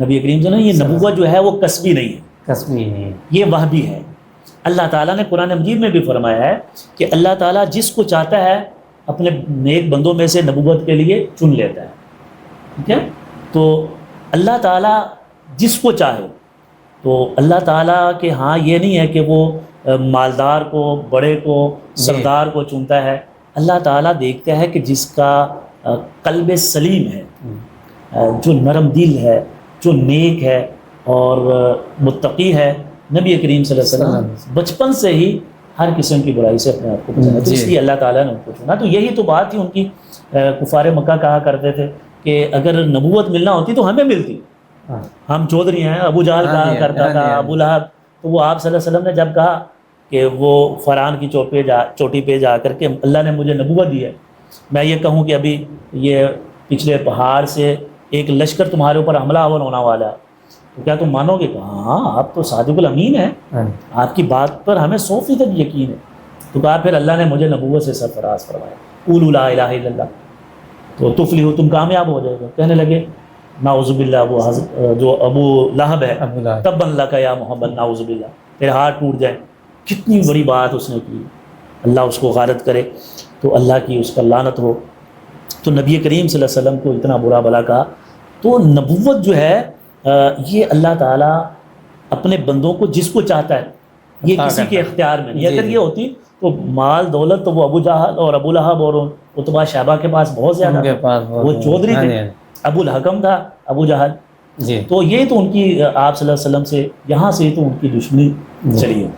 نبی کریم صلی اللہ علیہ وسلم، یہ نبوت جو ہے وہ کسبی نہیں ہے، کسبی نہیں، یہ وحبی ہے۔ اللہ تعالیٰ نے قرآن مجید میں بھی فرمایا ہے کہ اللہ تعالیٰ جس کو چاہتا ہے اپنے نیک بندوں میں سے نبوت کے لیے چن لیتا ہے، ٹھیک ہے؟ تو اللہ تعالیٰ جس کو چاہے، تو اللہ تعالیٰ کے ہاں یہ نہیں ہے کہ وہ مالدار کو، بڑے کو، سردار کو چنتا ہے۔ اللہ تعالیٰ دیکھتا ہے کہ جس کا قلب سلیم ہے، جو نرم دل ہے، جو نیک ہے اور متقی ہے۔ نبی کریم صلی اللہ علیہ وسلم بچپن سے ہی ہر قسم کی برائی سے اپنے آپ کو بچانا، تو اس لیے اللہ تعالیٰ نے ان کو چنا۔ تو یہی تو بات تھی ان کی، کفار مکہ کہا کرتے تھے کہ اگر نبوت ملنا ہوتی تو ہمیں ملتی، ہم چودھری ہیں۔ ابو جہل کہا کرتا تھا، ابو لہب، تو وہ آپ صلی اللہ علیہ وسلم نے جب کہا کہ وہ فرعون کی چوٹی پہ جا کر کے اللہ نے مجھے نبوت دی ہے، میں یہ کہوں کہ ابھی یہ پچھلے پہاڑ سے ایک لشکر تمہارے اوپر حملہ آور ہونے والا ہے، تو کیا تم مانو گے؟ کہ ہاں آپ تو صادق الامین ہیں، آپ کی بات پر ہمیں 100% یقین ہے۔ تو کہا پھر اللہ نے مجھے نبوت سے سرفراز فرمایا، قولوا لا الہ الا اللہ تو تفلحوا، تم کامیاب ہو جائے گا۔ کہنے لگے نعوذ باللہ، وہ جو ابو لہب ہے، تبا لک یا محمد، نعوذ باللہ، تیرے ہاتھ ٹوٹ جائیں۔ کتنی بڑی بات اس نے کی، اللہ اس کو غارت کرے، تو اللہ کی اس کا لعنت ہو۔ تو نبی کریم صلی اللہ علیہ وسلم کو اتنا برا بلا کہا۔ تو نبوت جو ہے یہ اللہ تعالیٰ اپنے بندوں کو جس کو چاہتا ہے، یہ کسی کے اختیار میں نہیں۔ اگر یہ ہوتی تو مال دولت تو وہ ابو جہل اور ابو لہب اور عتبہ شیبہ کے پاس بہت زیادہ تھا، وہ چودھری تھے، ابو الحکم تھا ابو جہل، تو یہ تو ان کی آپ صلی اللہ علیہ وسلم سے یہاں سے تو ان کی دشمنی چلی ہے۔